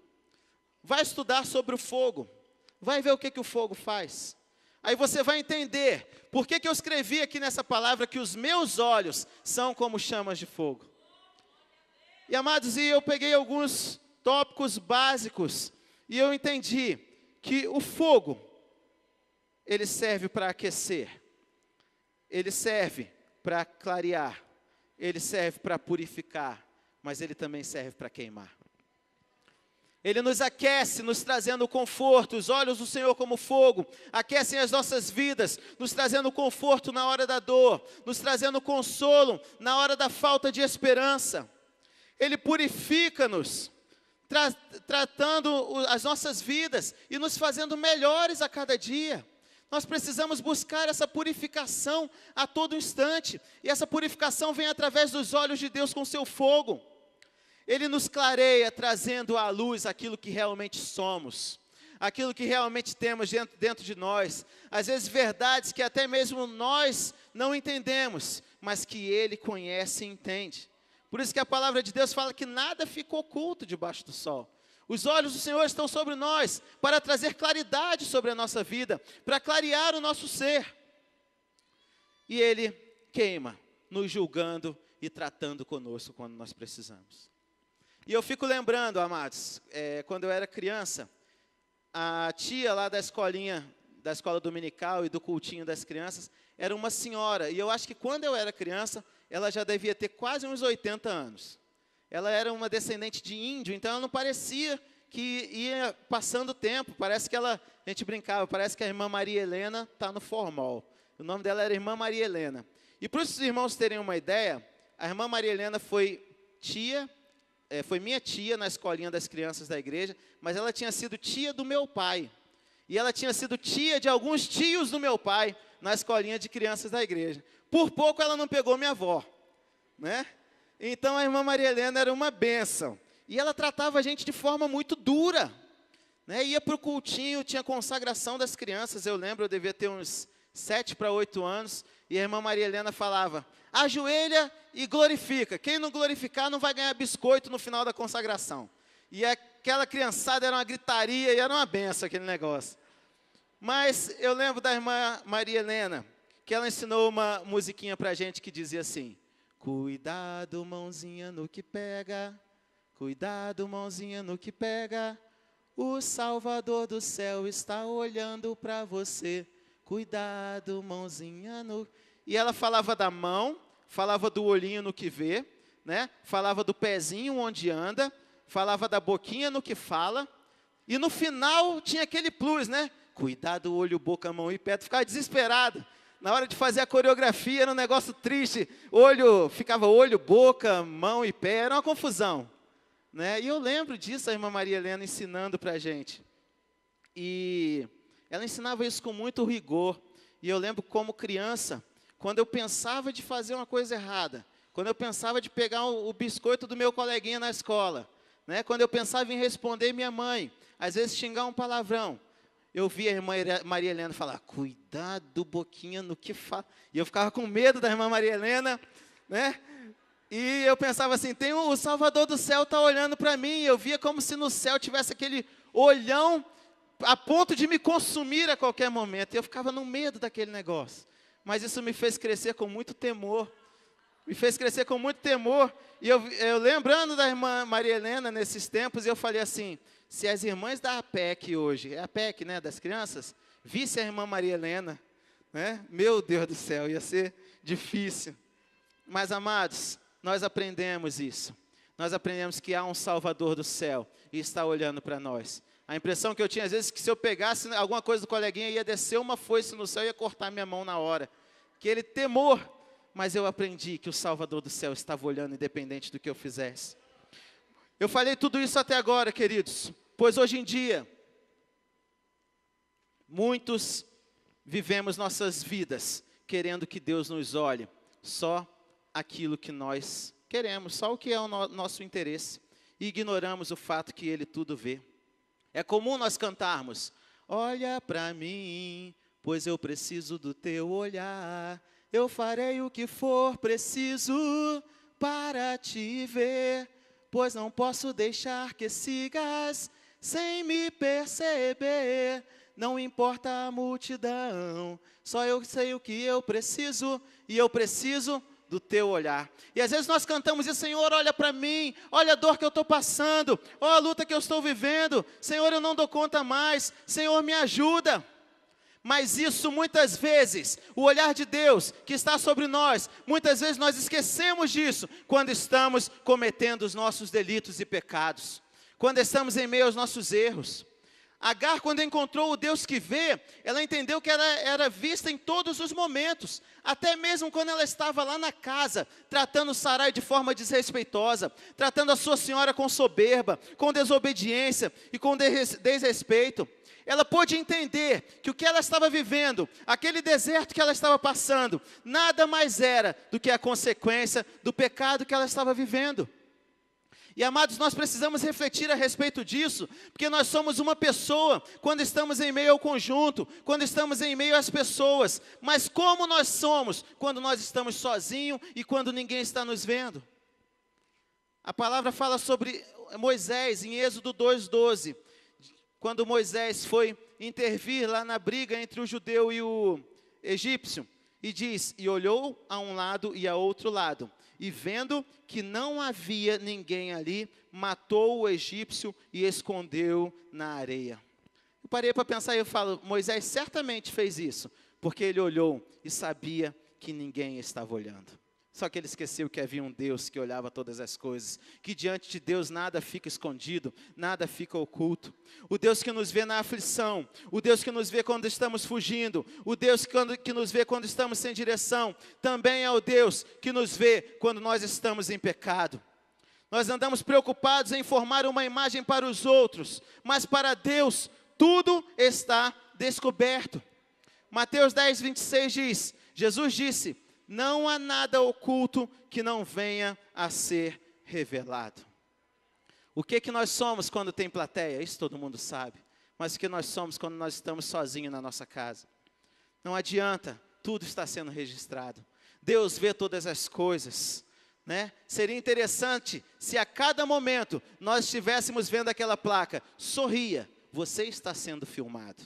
Vai estudar sobre o fogo, vai ver o que o fogo faz. Aí você vai entender por que eu escrevi aqui nessa palavra que os meus olhos são como chamas de fogo. E amados, eu peguei alguns tópicos básicos e eu entendi que o fogo, ele serve para aquecer, ele serve para clarear, ele serve para purificar, mas ele também serve para queimar. Ele nos aquece, nos trazendo conforto. Os olhos do Senhor como fogo aquecem as nossas vidas, nos trazendo conforto na hora da dor, nos trazendo consolo na hora da falta de esperança. Ele purifica-nos, tratando as nossas vidas e nos fazendo melhores a cada dia. Nós precisamos buscar essa purificação a todo instante. E essa purificação vem através dos olhos de Deus com seu fogo. Ele nos clareia, trazendo à luz aquilo que realmente somos, aquilo que realmente temos dentro de nós. Às vezes verdades que até mesmo nós não entendemos, mas que Ele conhece e entende. Por isso que a palavra de Deus fala que nada fica oculto debaixo do sol. Os olhos do Senhor estão sobre nós, para trazer claridade sobre a nossa vida, para clarear o nosso ser. E Ele queima, nos julgando e tratando conosco quando nós precisamos. E eu fico lembrando, amados, quando eu era criança, a tia lá da escola dominical e do cultinho das crianças, era uma senhora. E eu acho que quando eu era criança, ela já devia ter quase uns 80 anos. Ela era uma descendente de índio, então ela não parecia que ia passando o tempo. Parece que a gente brincava, parece que a irmã Maria Helena está no formol. O nome dela era Irmã Maria Helena. E para os irmãos terem uma ideia, a irmã Maria Helena foi minha tia na escolinha das crianças da igreja, mas ela tinha sido tia do meu pai. E ela tinha sido tia de alguns tios do meu pai na escolinha de crianças da igreja. Por pouco ela não pegou minha avó, né? Então a irmã Maria Helena era uma bênção. E ela tratava a gente de forma muito dura, né? Ia para o cultinho, tinha consagração das crianças. Eu lembro, eu devia ter uns 7 para 8 anos. E a irmã Maria Helena falava, ajoelha e glorifica. Quem não glorificar não vai ganhar biscoito no final da consagração. E aquela criançada era uma gritaria e era uma benção aquele negócio. Mas eu lembro da irmã Maria Helena, que ela ensinou uma musiquinha para a gente que dizia assim, cuidado, mãozinha no que pega, cuidado, mãozinha no que pega, o Salvador do céu está olhando para você, cuidado, mãozinha no... E ela falava da mão, falava do olhinho no que vê, né? Falava do pezinho onde anda, falava da boquinha no que fala, e no final tinha aquele plus, né? Cuidado, olho, boca, mão e pé. Tu ficava desesperado. Na hora de fazer a coreografia era um negócio triste. Ficava olho, boca, mão e pé. Era uma confusão, né? E eu lembro disso, a irmã Maria Helena ensinando para a gente. E ela ensinava isso com muito rigor. E eu lembro como criança, quando eu pensava de fazer uma coisa errada, quando eu pensava de pegar o biscoito do meu coleguinha na escola, né? Quando eu pensava em responder minha mãe, às vezes xingar um palavrão, eu via a irmã Maria Helena falar, cuidado, boquinha, no que fala. E eu ficava com medo da irmã Maria Helena, né? E eu pensava assim, o Salvador do céu está olhando para mim. Eu via como se no céu tivesse aquele olhão a ponto de me consumir a qualquer momento. E eu ficava no medo daquele negócio. Mas isso me fez crescer com muito temor. Me fez crescer com muito temor. E eu lembrando da irmã Maria Helena nesses tempos, eu falei assim, se as irmãs da APEC hoje, é a APEC, né, das crianças, visse a irmã Maria Helena, né, meu Deus do céu, ia ser difícil. Mas, amados, nós aprendemos isso. Nós aprendemos que há um Salvador do céu e está olhando para nós. A impressão que eu tinha, às vezes, que se eu pegasse alguma coisa do coleguinha, ia descer uma foice no céu e ia cortar minha mão na hora. Aquele temor. Mas eu aprendi que o Salvador do céu estava olhando, independente do que eu fizesse. Eu falei tudo isso até agora, queridos, pois hoje em dia, muitos vivemos nossas vidas querendo que Deus nos olhe só aquilo que nós queremos, só o que é o nosso interesse, e ignoramos o fato que Ele tudo vê. É comum nós cantarmos, olha para mim, pois eu preciso do teu olhar, eu farei o que for preciso para te ver, pois não posso deixar que sigas sem me perceber. Não importa a multidão, só eu sei o que eu preciso, e eu preciso do teu olhar. E às vezes nós cantamos isso, Senhor, olha para mim, olha a dor que eu estou passando, olha a luta que eu estou vivendo, Senhor, eu não dou conta mais, Senhor, me ajuda. Mas isso muitas vezes, o olhar de Deus que está sobre nós, muitas vezes nós esquecemos disso quando estamos cometendo os nossos delitos e pecados, quando estamos em meio aos nossos erros. Agar, quando encontrou o Deus que vê, ela entendeu que ela era vista em todos os momentos, até mesmo quando ela estava lá na casa, tratando Sarai de forma desrespeitosa, tratando a sua senhora com soberba, com desobediência e com desrespeito. Ela pôde entender que o que ela estava vivendo, aquele deserto que ela estava passando, nada mais era do que a consequência do pecado que ela estava vivendo. E, amados, nós precisamos refletir a respeito disso, porque nós somos uma pessoa quando estamos em meio ao conjunto, quando estamos em meio às pessoas, mas como nós somos quando nós estamos sozinhos e quando ninguém está nos vendo? A palavra fala sobre Moisés em Êxodo 2:12, quando Moisés foi intervir lá na briga entre o judeu e o egípcio, e diz, e olhou a um lado e a outro lado, e vendo que não havia ninguém ali, matou o egípcio e escondeu na areia. Eu parei para pensar e eu falo, Moisés certamente fez isso, porque ele olhou e sabia que ninguém estava olhando. Só que ele esqueceu que havia um Deus que olhava todas as coisas, que diante de Deus nada fica escondido, nada fica oculto. O Deus que nos vê na aflição, o Deus que nos vê quando estamos fugindo, o Deus que nos vê quando estamos sem direção, também é o Deus que nos vê quando nós estamos em pecado. Nós andamos preocupados em formar uma imagem para os outros, mas para Deus tudo está descoberto. Mateus 10:26 diz, Jesus disse, não há nada oculto que não venha a ser revelado. O que nós somos quando tem plateia? Isso todo mundo sabe. Mas o que nós somos quando nós estamos sozinhos na nossa casa? Não adianta, tudo está sendo registrado. Deus vê todas as coisas, né? Seria interessante se a cada momento nós estivéssemos vendo aquela placa, sorria, você está sendo filmado.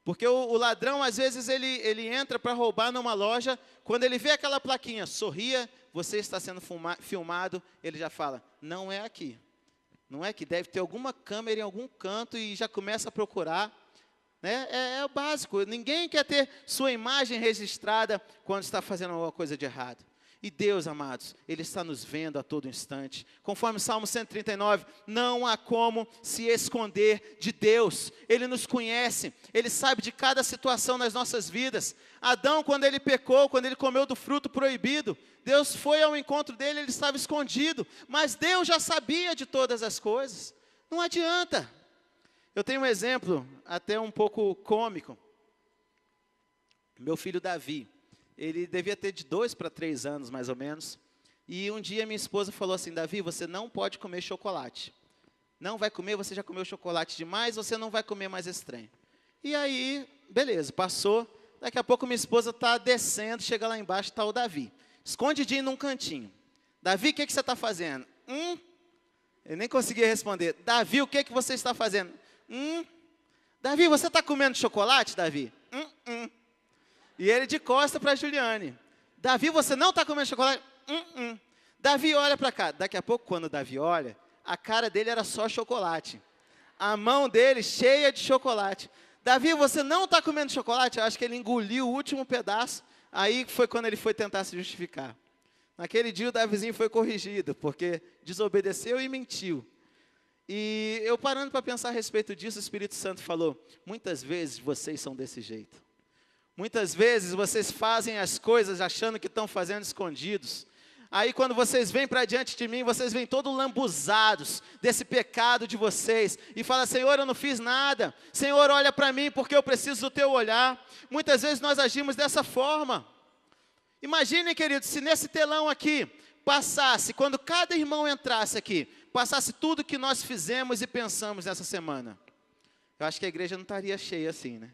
Porque o ladrão, às vezes, ele entra para roubar numa loja, quando ele vê aquela plaquinha, sorria, você está sendo filmado, ele já fala, não é aqui. Não é que deve ter alguma câmera em algum canto e já começa a procurar. Né? É o básico, ninguém quer ter sua imagem registrada quando está fazendo alguma coisa de errado. E Deus, amados, Ele está nos vendo a todo instante. Conforme o Salmo 139, não há como se esconder de Deus. Ele nos conhece, Ele sabe de cada situação nas nossas vidas. Adão, quando ele pecou, quando ele comeu do fruto proibido, Deus foi ao encontro dele, ele estava escondido. Mas Deus já sabia de todas as coisas. Não adianta. Eu tenho um exemplo, até um pouco cômico. Meu filho Davi. Ele devia ter de 2 para 3 anos, mais ou menos. E um dia minha esposa falou assim, Davi, você não pode comer chocolate. Não vai comer, você já comeu chocolate demais, você não vai comer mais esse trem. E aí, beleza, passou. Daqui a pouco minha esposa está descendo, chega lá embaixo, está o Davi. Escondidinho num cantinho. Davi, o que você está fazendo? Eu nem conseguia responder. Davi, o que você está fazendo? Davi, você está comendo chocolate, Davi? E ele de costa para Juliane. Davi, você não está comendo chocolate? Davi olha para cá. Daqui a pouco, quando o Davi olha, a cara dele era só chocolate. A mão dele cheia de chocolate. Davi, você não está comendo chocolate? Eu acho que ele engoliu o último pedaço. Aí foi quando ele foi tentar se justificar. Naquele dia o Davizinho foi corrigido, porque desobedeceu e mentiu. E eu parando para pensar a respeito disso, o Espírito Santo falou, muitas vezes vocês são desse jeito. Muitas vezes vocês fazem as coisas achando que estão fazendo escondidos. Aí quando vocês vêm para diante de mim, vocês vêm todos lambuzados desse pecado de vocês. E falam, Senhor, eu não fiz nada. Senhor, olha para mim porque eu preciso do teu olhar. Muitas vezes nós agimos dessa forma. Imaginem, queridos, se nesse telão aqui passasse, quando cada irmão entrasse aqui, passasse tudo que nós fizemos e pensamos nessa semana. Eu acho que a igreja não estaria cheia assim, né?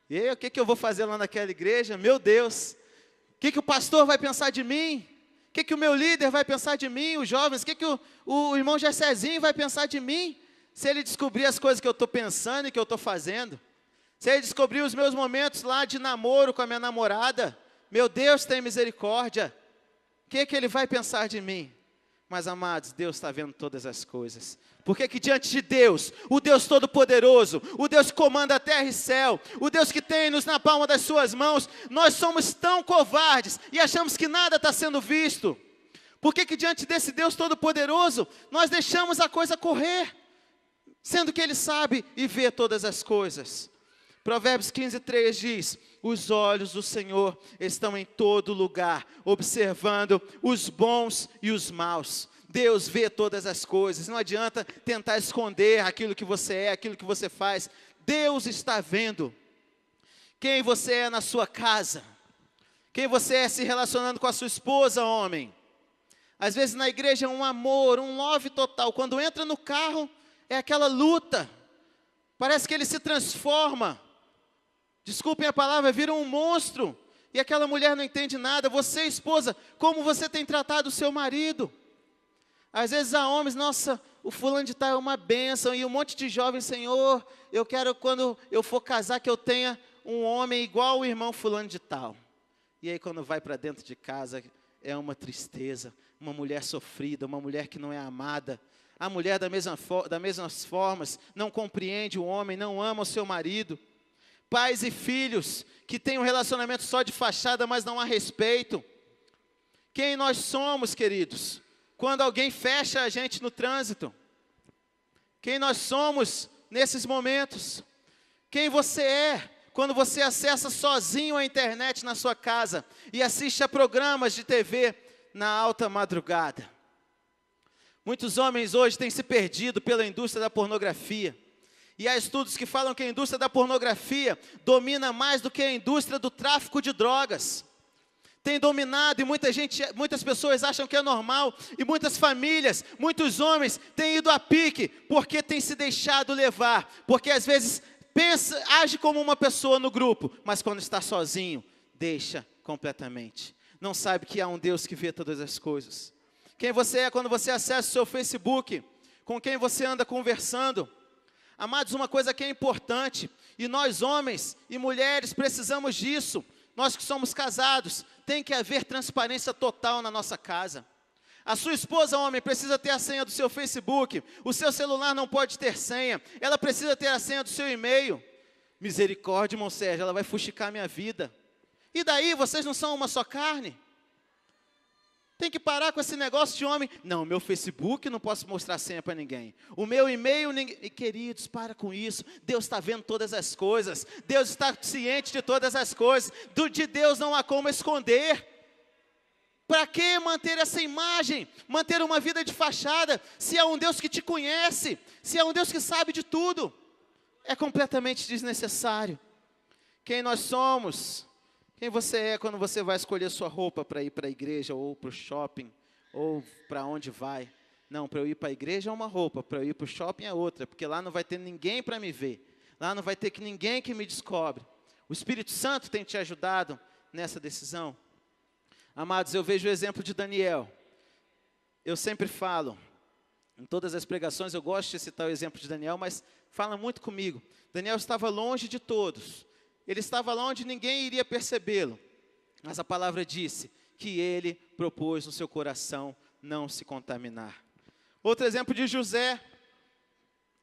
E o que eu vou fazer lá naquela igreja? Meu Deus, o que o pastor vai pensar de mim? O que o meu líder vai pensar de mim? Os jovens, o que o irmão Jessezinho vai pensar de mim? Se ele descobrir as coisas que eu estou pensando e que eu estou fazendo. Se ele descobrir os meus momentos lá de namoro com a minha namorada. Meu Deus, tem misericórdia. O que ele vai pensar de mim? Mas, amados, Deus está vendo todas as coisas. Porque que diante de Deus, o Deus Todo-Poderoso, o Deus que comanda a terra e céu, o Deus que tem-nos na palma das suas mãos, nós somos tão covardes e achamos que nada está sendo visto. Porque que diante desse Deus Todo-Poderoso, nós deixamos a coisa correr, sendo que Ele sabe e vê todas as coisas. Provérbios 15:3 diz, os olhos do Senhor estão em todo lugar, observando os bons e os maus. Deus vê todas as coisas, não adianta tentar esconder aquilo que você é, aquilo que você faz. Deus está vendo quem você é na sua casa, quem você é se relacionando com a sua esposa, homem. Às vezes na igreja é um amor, um love total. Quando entra no carro, é aquela luta. Parece que ele se transforma. Desculpem a palavra, vira um monstro. E aquela mulher não entende nada. Você, esposa, como você tem tratado o seu marido? Às vezes há homens, nossa, o fulano de tal é uma bênção. E um monte de jovens, Senhor, eu quero quando eu for casar que eu tenha um homem igual o irmão fulano de tal. E aí quando vai para dentro de casa, é uma tristeza. Uma mulher sofrida, uma mulher que não é amada. A mulher das mesmas formas não compreende o homem, não ama o seu marido. Pais e filhos que têm um relacionamento só de fachada, mas não há respeito. Quem nós somos, queridos? Quando alguém fecha a gente no trânsito. Quem nós somos nesses momentos? Quem você é quando você acessa sozinho a internet na sua casa e assiste a programas de TV na alta madrugada? Muitos homens hoje têm se perdido pela indústria da pornografia. E há estudos que falam que a indústria da pornografia domina mais do que a indústria do tráfico de drogas. Tem dominado e muitas pessoas acham que é normal. E muitas famílias, muitos homens têm ido a pique porque têm se deixado levar. Porque às vezes age como uma pessoa no grupo, mas quando está sozinho, deixa completamente. Não sabe que há um Deus que vê todas as coisas. Quem você é quando você acessa o seu Facebook, com quem você anda conversando. Amados, uma coisa que é importante, e nós homens e mulheres precisamos disso, nós que somos casados, tem que haver transparência total na nossa casa. A sua esposa, homem, precisa ter a senha do seu Facebook, o seu celular não pode ter senha, ela precisa ter a senha do seu e-mail. Misericórdia, irmão Sérgio, ela vai fuxicar a minha vida. E daí, vocês não são uma só carne? Tem que parar com esse negócio de homem. Não, meu Facebook não posso mostrar senha para ninguém. O meu e-mail, ninguém. E, queridos, para com isso. Deus está vendo todas as coisas. Deus está ciente de todas as coisas. De Deus não há como esconder. Para que manter essa imagem? Manter uma vida de fachada? Se é um Deus que te conhece. Se é um Deus que sabe de tudo. É completamente desnecessário. Quem nós somos? Quem você é quando você vai escolher sua roupa para ir para a igreja, ou para o shopping, ou para onde vai? Não, para eu ir para a igreja é uma roupa, para eu ir para o shopping é outra, porque lá não vai ter ninguém para me ver, lá não vai ter ninguém que me descobre. O Espírito Santo tem te ajudado nessa decisão? Amados, eu vejo o exemplo de Daniel. Eu sempre falo, Em todas as pregações eu gosto de citar o exemplo de Daniel, mas fala muito comigo. Daniel estava longe de todos. Ele estava lá onde ninguém iria percebê-lo. Mas a palavra disse que ele propôs no seu coração não se contaminar. Outro exemplo de José.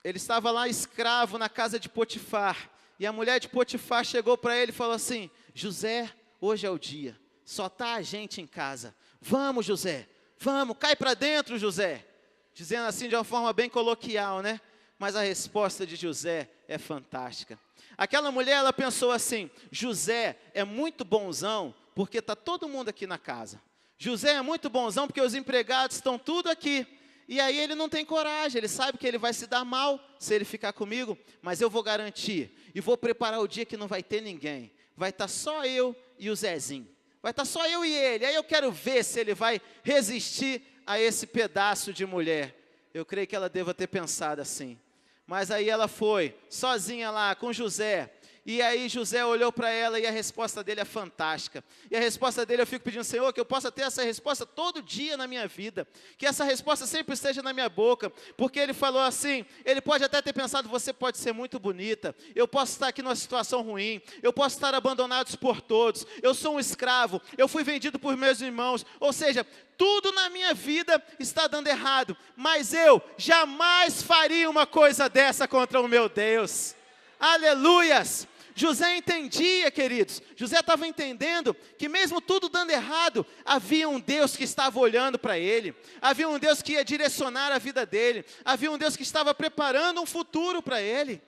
Ele estava lá escravo na casa de Potifar. E a mulher de Potifar chegou para ele e falou assim: José, hoje é o dia. Só está a gente em casa. Vamos, José. Vamos, cai para dentro, José. Dizendo assim de uma forma bem coloquial, né? Mas a resposta de José é fantástica. Aquela mulher, ela pensou assim: José é muito bonzão, porque está todo mundo aqui na casa. José é muito bonzão, porque os empregados estão tudo aqui. E aí ele não tem coragem, ele sabe que ele vai se dar mal se ele ficar comigo, mas eu vou garantir, e vou preparar o dia que não vai ter ninguém. Vai estar só eu e o Zezinho. Vai estar só eu e ele. Aí eu quero ver se ele vai resistir a esse pedaço de mulher. Eu creio que ela deva ter pensado assim. Mas aí ela foi, sozinha lá, com José. E aí José olhou para ela e a resposta dele é fantástica. E a resposta dele, eu fico pedindo, Senhor, que eu possa ter essa resposta todo dia na minha vida. Que essa resposta sempre esteja na minha boca. Porque ele falou assim, ele pode até ter pensado, você pode ser muito bonita. Eu posso estar aqui numa situação ruim. Eu posso estar abandonado por todos. Eu sou um escravo. Eu fui vendido por meus irmãos. Ou seja, tudo na minha vida está dando errado. Mas eu jamais faria uma coisa dessa contra o meu Deus. Aleluias! José entendia, queridos, José estava entendendo que mesmo tudo dando errado, havia um Deus que estava olhando para ele, havia um Deus que ia direcionar a vida dele, havia um Deus que estava preparando um futuro para ele.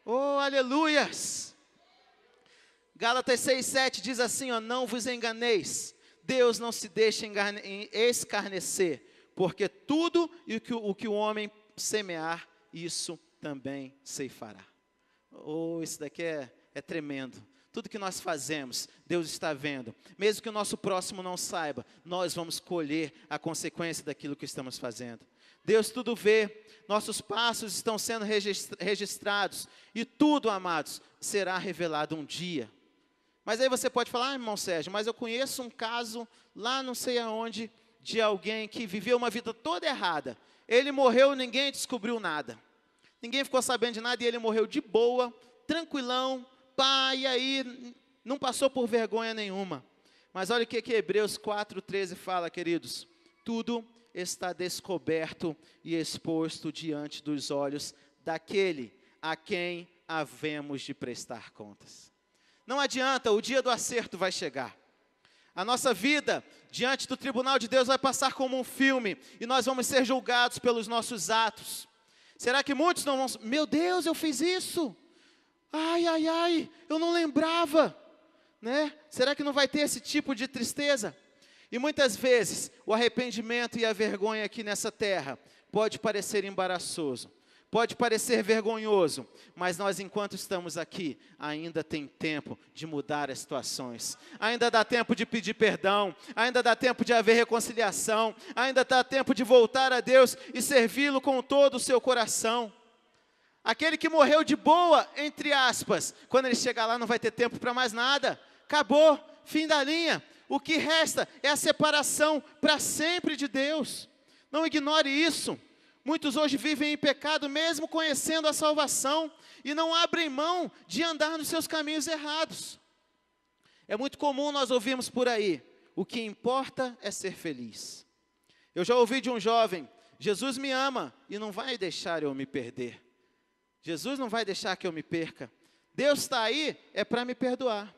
Oh, aleluias! Gálatas 6,7 diz assim, ó, não vos enganeis, Deus não se deixa escarnecer, porque tudo o que o homem semear, isso também ceifará. Oh, isso daqui é tremendo. Tudo que nós fazemos, Deus está vendo. Mesmo que o nosso próximo não saiba, nós vamos colher a consequência daquilo que estamos fazendo. Deus tudo vê, nossos passos estão sendo registrados. E tudo, amados, será revelado um dia. Mas aí você pode falar, irmão Sérgio, mas eu conheço um caso lá não sei aonde, de alguém que viveu uma vida toda errada. Ele morreu, ninguém descobriu nada. Ninguém ficou sabendo de nada e ele morreu de boa, tranquilão, pá, e aí não passou por vergonha nenhuma. Mas olha o que Hebreus 4,13 fala, queridos. Tudo está descoberto e exposto diante dos olhos daquele a quem havemos de prestar contas. Não adianta, o dia do acerto vai chegar. A nossa vida diante do tribunal de Deus vai passar como um filme e nós vamos ser julgados pelos nossos atos. Será que muitos não vão... Meu Deus, eu fiz isso. Ai, ai, ai, eu não lembrava. Né? Será que não vai ter esse tipo de tristeza? E muitas vezes, o arrependimento e a vergonha aqui nessa terra pode parecer embaraçoso. Pode parecer vergonhoso, mas nós, enquanto estamos aqui, ainda tem tempo de mudar as situações. Ainda dá tempo de pedir perdão, ainda dá tempo de haver reconciliação, ainda dá tempo de voltar a Deus e servi-lo com todo o seu coração. Aquele que morreu de boa, entre aspas, quando ele chegar lá não vai ter tempo para mais nada. Acabou, fim da linha. O que resta é a separação para sempre de Deus. Não ignore isso. Muitos hoje vivem em pecado, mesmo conhecendo a salvação, e não abrem mão de andar nos seus caminhos errados. É muito comum nós ouvirmos por aí, o que importa é ser feliz. Eu já ouvi de um jovem, Jesus me ama e não vai deixar eu me perder. Jesus não vai deixar que eu me perca. Deus está aí, é para me perdoar.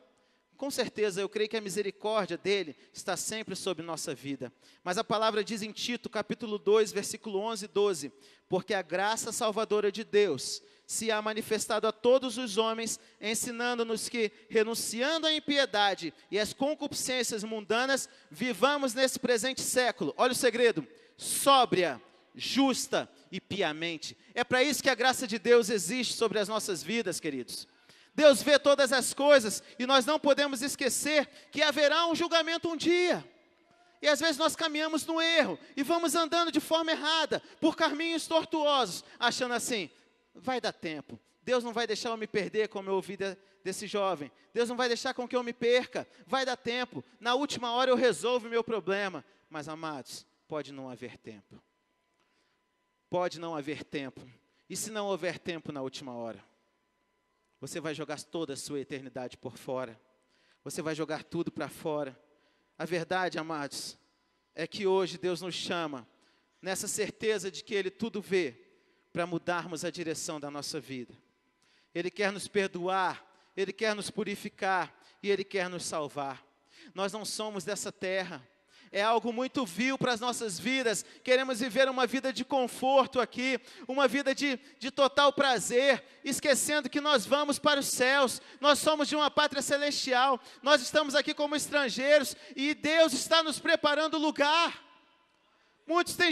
Com certeza, eu creio que a misericórdia dele está sempre sobre nossa vida. Mas a palavra diz em Tito, capítulo 2, versículo 11 e 12, porque a graça salvadora de Deus se há manifestado a todos os homens, ensinando-nos que, renunciando à impiedade e às concupiscências mundanas, vivamos nesse presente século. Olha o segredo, sóbria, justa e piamente. É para isso que a graça de Deus existe sobre as nossas vidas, queridos. Deus vê todas as coisas e nós não podemos esquecer que haverá um julgamento um dia. E às vezes nós caminhamos no erro e vamos andando de forma errada, por caminhos tortuosos, achando assim, vai dar tempo. Deus não vai deixar eu me perder, como eu ouvi desse jovem. Deus não vai deixar com que eu me perca, vai dar tempo. Na última hora eu resolvo o meu problema. Mas, amados, pode não haver tempo. pode não haver tempo. E se não houver tempo na última hora? Você vai jogar toda a sua eternidade por fora. Você vai jogar tudo para fora. A verdade, amados, é que hoje Deus nos chama, nessa certeza de que Ele tudo vê, para mudarmos a direção da nossa vida. Ele quer nos perdoar, Ele quer nos purificar e Ele quer nos salvar. Nós não somos dessa terra. É algo muito vil para as nossas vidas. Queremos viver uma vida de conforto aqui, uma vida de total prazer, esquecendo que nós vamos para os céus. Nós somos de uma pátria celestial. Nós estamos aqui como estrangeiros e Deus está nos preparando lugar. Muitos têm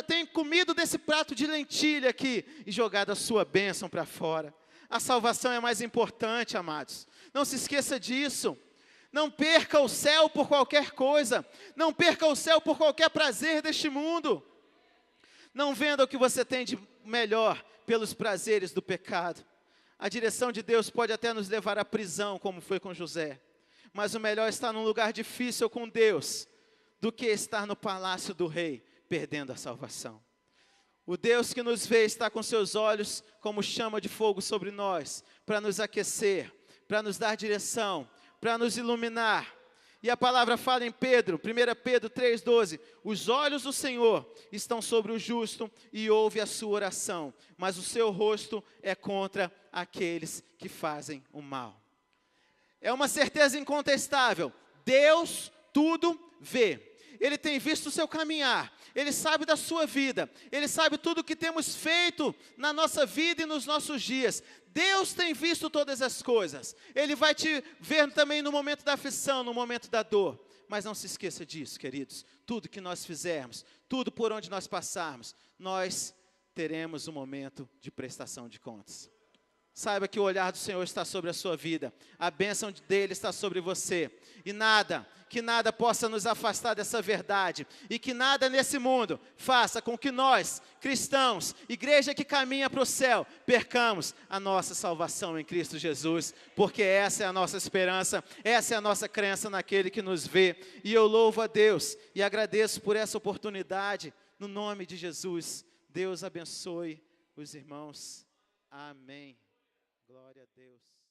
têm comido desse prato de lentilha aqui e jogado a sua bênção para fora. A salvação é mais importante, amados. Não se esqueça disso. Não perca o céu por qualquer coisa. Não perca o céu por qualquer prazer deste mundo. Não venda o que você tem de melhor pelos prazeres do pecado. A direção de Deus pode até nos levar à prisão, como foi com José. Mas o melhor é estar num lugar difícil com Deus do que estar no palácio do rei, perdendo a salvação. O Deus que nos vê está com seus olhos como chama de fogo sobre nós, para nos aquecer, para nos dar direção, para nos iluminar. E a palavra fala em Pedro, 1 Pedro 3,12, os olhos do Senhor estão sobre o justo e ouve a sua oração, mas o seu rosto é contra aqueles que fazem o mal. É uma certeza incontestável, Deus tudo vê. Ele tem visto o seu caminhar, Ele sabe da sua vida, Ele sabe tudo o que temos feito na nossa vida e nos nossos dias. Deus tem visto todas as coisas. Ele vai te ver também no momento da aflição, no momento da dor. Mas não se esqueça disso, queridos. Tudo que nós fizermos, tudo por onde nós passarmos, nós teremos um momento de prestação de contas. Saiba que o olhar do Senhor está sobre a sua vida. A bênção dEle está sobre você. E que nada possa nos afastar dessa verdade. E que nada nesse mundo faça com que nós, cristãos, igreja que caminha para o céu, percamos a nossa salvação em Cristo Jesus. Porque essa é a nossa esperança, essa é a nossa crença naquele que nos vê. E eu louvo a Deus e agradeço por essa oportunidade. No nome de Jesus, Deus abençoe os irmãos. Amém. Glória a Deus.